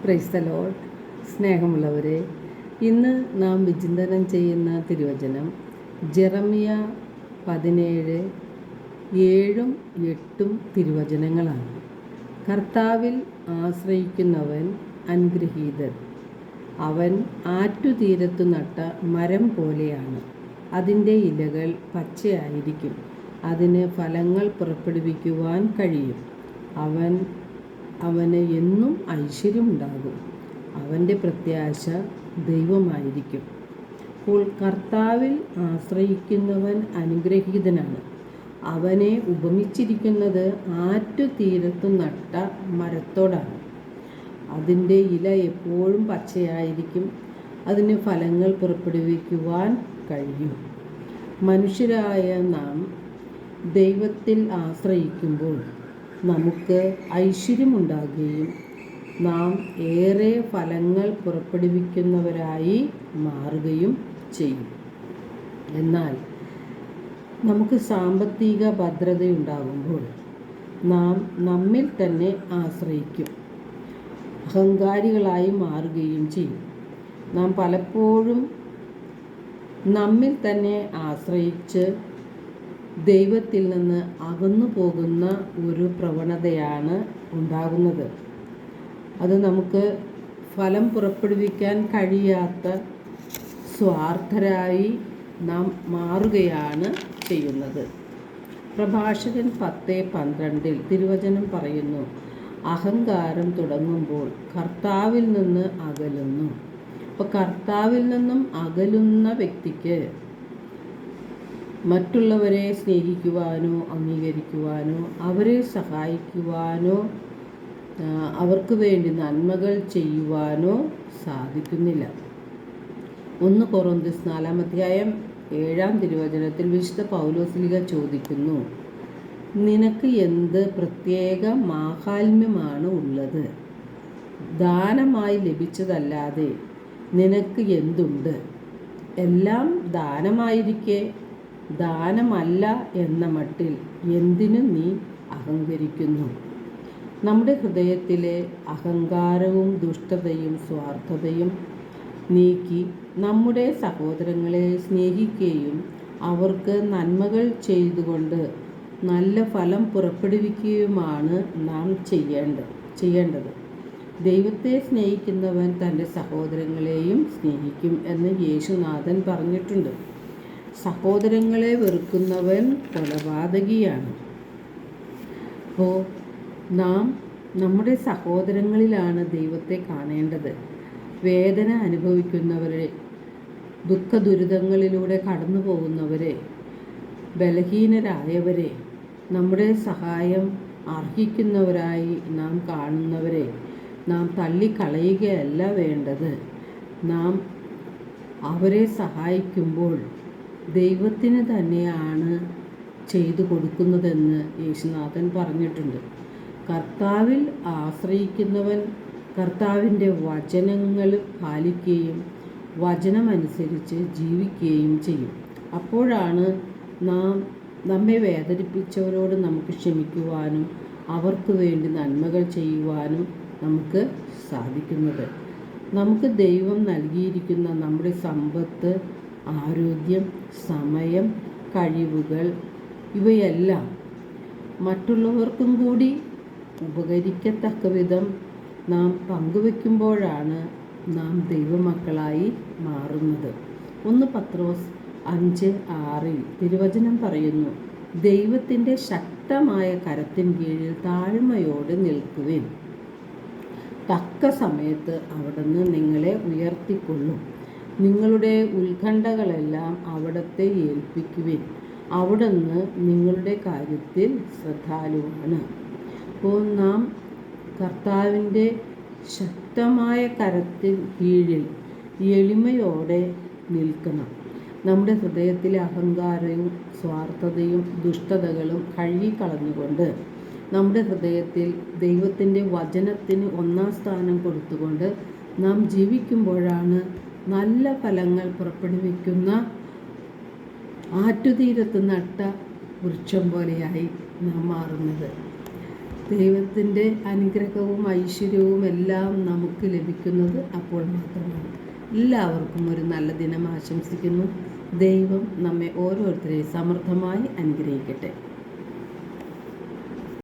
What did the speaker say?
Praise the Lord. സ്നേഹമുള്ളവരെ, ഇന്ന് നാം വിചിന്തനം ചെയ്യുന്ന തിരുവചനം ജെറമിയ 17:7-8 തിരുവചനങ്ങളാണ്. കർത്താവിൽ ആശ്രയിക്കുന്നവൻ അനുഗ്രഹീതൻ. അവൻ ആറ്റുതീരത്തു നട്ട മരം പോലെയാണ്. അതിൻ്റെ ഇലകൾ പച്ചയായിരിക്കും. അതിന് ഫലങ്ങൾ പുറപ്പെടുവിക്കുവാൻ കഴിയും. അവന് എന്നും ഐശ്വര്യമുണ്ടാകും. അവൻ്റെ പ്രത്യാശ ദൈവമായിരിക്കും. അപ്പോൾ കർത്താവിൽ ആശ്രയിക്കുന്നവൻ അനുഗ്രഹീതനാണ്. അവനെ ഉപമിച്ചിരിക്കുന്നത് ആറ്റുതീരത്തു നട്ട മരത്തോടാണ്. അതിൻ്റെ ഇല എപ്പോഴും പച്ചയായിരിക്കും. അതിന് ഫലങ്ങൾ പുറപ്പെടുവിക്കുവാൻ കഴിയും. മനുഷ്യരായ നാം ദൈവത്തിൽ ആശ്രയിക്കുമ്പോൾ നമുക്ക് ഐശ്വര്യമുണ്ടാകുകയും നാം ഏറെ ഫലങ്ങൾ പുറപ്പെടുവിക്കുന്നവരായി മാറുകയും ചെയ്യും. എന്നാൽ നമുക്ക് സാമ്പത്തിക ഭദ്രതയുണ്ടാകുമ്പോൾ നാം നമ്മിൽ തന്നെ ആശ്രയിക്കും. അഹങ്കാരികളായി മാറുകയും ചെയ്യും. നാം പലപ്പോഴും നമ്മിൽ തന്നെ ആശ്രയിച്ച് ദൈവത്തിൽ നിന്ന് അകന്നു പോകുന്ന ഒരു പ്രവണതയാണ് ഉണ്ടാകുന്നത്. അത് നമുക്ക് ഫലം പുറപ്പെടുവിക്കാൻ കഴിയാത്ത സ്വാർത്ഥരായി നാം മാറുകയാണ് ചെയ്യുന്നത്. പ്രഭാഷകൻ 10:12 തിരുവചനം പറയുന്നു, അഹങ്കാരം തുടങ്ങുമ്പോൾ കർത്താവിൽ നിന്ന് അകലുന്നു. അപ്പോൾ കർത്താവിൽ നിന്നും അകലുന്ന വ്യക്തിക്ക് മറ്റുള്ളവരെ സ്നേഹിക്കുവാനോ അംഗീകരിക്കുവാനോ അവരെ സഹായിക്കുവാനോ അവർക്ക് വേണ്ടി നന്മകൾ ചെയ്യുവാനോ സാധിക്കുന്നില്ല. 1 കൊറിന്ത്യർ 4-7 തിരുവചനത്തിൽ വിശുദ്ധ പൗലോസ്ലീഹ ചോദിക്കുന്നു, നിനക്ക് എന്ത് പ്രത്യേക മാഹാത്മ്യമാണ് ഉള്ളത്? ദാനമായി ലഭിച്ചതല്ലാതെ നിനക്ക് എന്തുണ്ട്? എല്ലാം ദാനമായിരിക്കെ ദാനമല്ല എന്ന മട്ടിൽ എന്തിനു നീ അഹങ്കരിക്കുന്നു? നമ്മുടെ ഹൃദയത്തിലെ അഹങ്കാരവും ദുഷ്ടതയും സ്വാർത്ഥതയും നീക്കി നമ്മുടെ സഹോദരങ്ങളെ സ്നേഹിക്കുകയും അവർക്ക് നന്മകൾ ചെയ്തുകൊണ്ട് നല്ല ഫലം പുറപ്പെടുവിക്കുകയുമാണ് നാം ചെയ്യേണ്ടത്. ദൈവത്തെ സ്നേഹിക്കുന്നവൻ തൻ്റെ സഹോദരങ്ങളെയും സ്നേഹിക്കും എന്ന് യേശുനാഥൻ പറഞ്ഞിട്ടുണ്ട്. സഹോദരങ്ങളെ വെറുക്കുന്നവൻ കൊലപാതകിയാണ്. അപ്പോൾ നാം നമ്മുടെ സഹോദരങ്ങളിലാണ് ദൈവത്തെ കാണേണ്ടത്. വേദന അനുഭവിക്കുന്നവരെ, ദുഃഖദുരിതങ്ങളിലൂടെ കടന്നു പോകുന്നവരെ, ബലഹീനരായവരെ, നമ്മുടെ സഹായം അർഹിക്കുന്നവരായി നാം കാണുന്നവരെ നാം തള്ളിക്കളയുകയല്ല വേണ്ടത്. നാം അവരെ സഹായിക്കുമ്പോൾ ദൈവത്തിന് തന്നെയാണ് ചെയ്തു കൊടുക്കുന്നതെന്ന് യേശുനാഥൻ പറഞ്ഞിട്ടുണ്ട്. കർത്താവിൽ ആശ്രയിക്കുന്നവൻ കർത്താവിൻ്റെ വചനങ്ങൾ പാലിക്കുകയും വചനമനുസരിച്ച് ജീവിക്കുകയും ചെയ്യും. അപ്പോഴാണ് നമ്മെ വേദനിപ്പിച്ചവരോട് നമുക്ക് ക്ഷമിക്കുവാനും അവർക്ക് വേണ്ടി നന്മകൾ ചെയ്യുവാനും നമുക്ക് സാധിക്കുന്നത്. നമുക്ക് ദൈവം നൽകിയിരിക്കുന്ന നമ്മുടെ സമ്പത്ത്, ആരോഗ്യം, സമയം, കഴിവുകൾ ഇവയെല്ലാം മറ്റുള്ളവർക്കും കൂടി ഉപകരിക്കത്തക്ക വിധം നാം പങ്കുവെക്കുമ്പോഴാണ് നാം ദൈവമക്കളായി മാറുന്നത്. 1 പത്രോസ് 5:6 തിരുവചനം പറയുന്നു, ദൈവത്തിൻ്റെ ശക്തമായ കരത്തിൻ കീഴിൽ താഴ്മയോടെ നിൽക്കുവിൻ. തക്ക സമയത്ത് അവിടുന്ന് നിങ്ങളെ ഉയർത്തിക്കൊള്ളും. നിങ്ങളുടെ ഉത്കണ്ഠകളെല്ലാം അവിടുത്തെ ഏൽപ്പിക്കുവിൻ. അവിടുന്ന് നിങ്ങളുടെ കാര്യത്തിൽ ശ്രദ്ധാലുവാണ്. അപ്പോൾ നാം കർത്താവിൻ്റെ ശക്തമായ കരത്തിൻ കീഴിൽ എളിമയോടെ നിൽക്കണം. നമ്മുടെ ഹൃദയത്തിലെ അഹങ്കാരവും സ്വാർത്ഥതയും ദുഷ്ടതകളും കഴുകിക്കളഞ്ഞുകൊണ്ട് നമ്മുടെ ഹൃദയത്തിൽ ദൈവത്തിൻ്റെ വചനത്തിന് 1-ാം സ്ഥാനം കൊടുത്തുകൊണ്ട് നാം ജീവിക്കുമ്പോഴാണ് നല്ല ഫലങ്ങൾ പുറപ്പെടുവിക്കുന്ന ആറ്റുതീരത്ത് നട്ട വൃക്ഷം പോലെയായി നാം മാറുന്നത്. ദൈവത്തിൻ്റെ അനുഗ്രഹവും ഐശ്വര്യവും എല്ലാം നമുക്ക് ലഭിക്കുന്നത് അപ്പോൾ മാത്രമാണ്. എല്ലാവർക്കും ഒരു നല്ല ദിനം ആശംസിക്കുന്നു. ദൈവം നമ്മെ ഓരോരുത്തരെയും സമൃദ്ധമായി അനുഗ്രഹിക്കട്ടെ.